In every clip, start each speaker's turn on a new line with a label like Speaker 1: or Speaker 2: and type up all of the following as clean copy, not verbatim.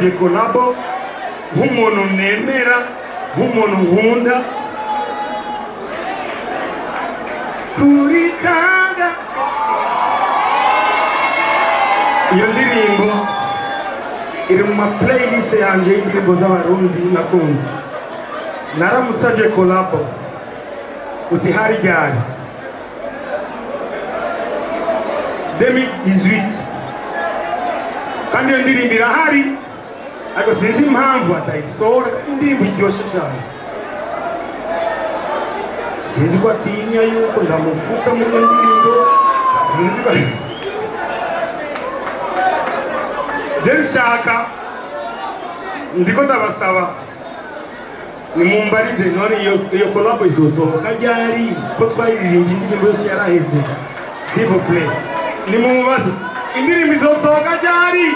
Speaker 1: naramusabye kolabo nk'umuntu nemera nk'umuntu nkunda kuri kanda. Iyo ndirimbo iri mu playlist yanjye y'indirimbo z'abarundi nakunze. Naramusabye kolabo uti hari gari 2018 kandi iyo ndirimbo irahari ariko sinzi impamvu atayisohora. Indirimbo iryoshye cyane, sinzi ko atinya yuko ndamufuka muri iyo ndirimbo, sinzi ko je nshaka ndiko ndabasaba nimumbarize none iyo kolabo izosohoka ryari ko twayiririmba indirimbo yose yaraheze. S'il vous plaît nimumubaze indirimbo izosohoka ryari.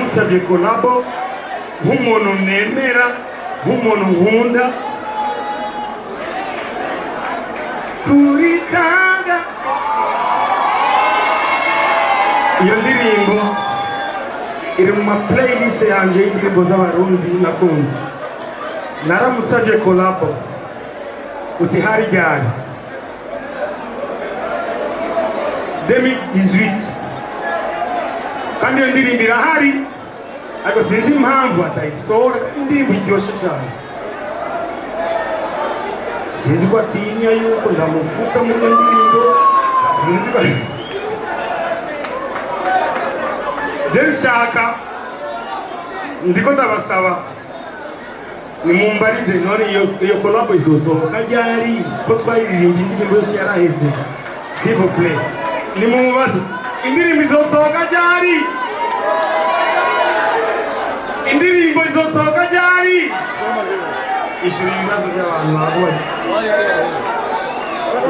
Speaker 1: asavye kolabo nk'umuntu nemera nk'umuntu nkunda kuri kanga. Iyo ndirimbo iri mu ma playlist yanje y'indirimbo z'abarundi nakunze. Naramusavye kolabo uti hari ryari 2018 kandi iyo ndirimbo irahari ariko sinzi impamvu atayisohora. Indirimbo iryoshe cyane, sinzi ko atinya yuko ndamufuka muri iyo ndirimbo, sinzi ko nshaka ndiko ndabasaba nimumbarize none iyo collabo izosohoka ryari ko twayiririmbye indirimbo yose yaraheze s'il vous plaît nimumubaze indirimbo izosohoka ryari indirimbo izosohoka ryari ishuri ibibazo by'abantu babonye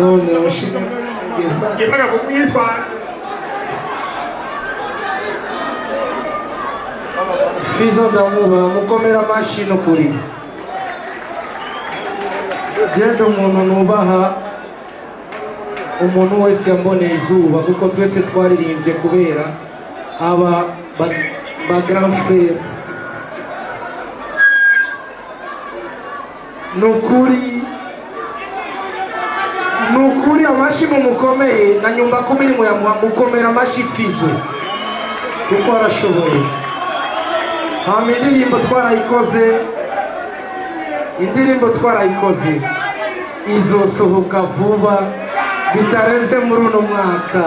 Speaker 2: none ushimeza
Speaker 1: yepaga kukwiswara
Speaker 2: FIZZO ndamuba mukomera amashyi no kuri genda umuntu nubaha umuntu wese yamboneye izuba kuko twese twaririmbye kubera aba ba grand frère nukuri amashyi mumukomeye na nyumba kumi mukomera amashyi FIZZO kuko arashoboye hama indirimbo twarayikoze izosohoka vuba bitarenze muri uno mwaka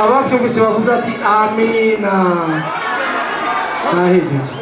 Speaker 2: abavyumvise bavuze ati amina nahejeje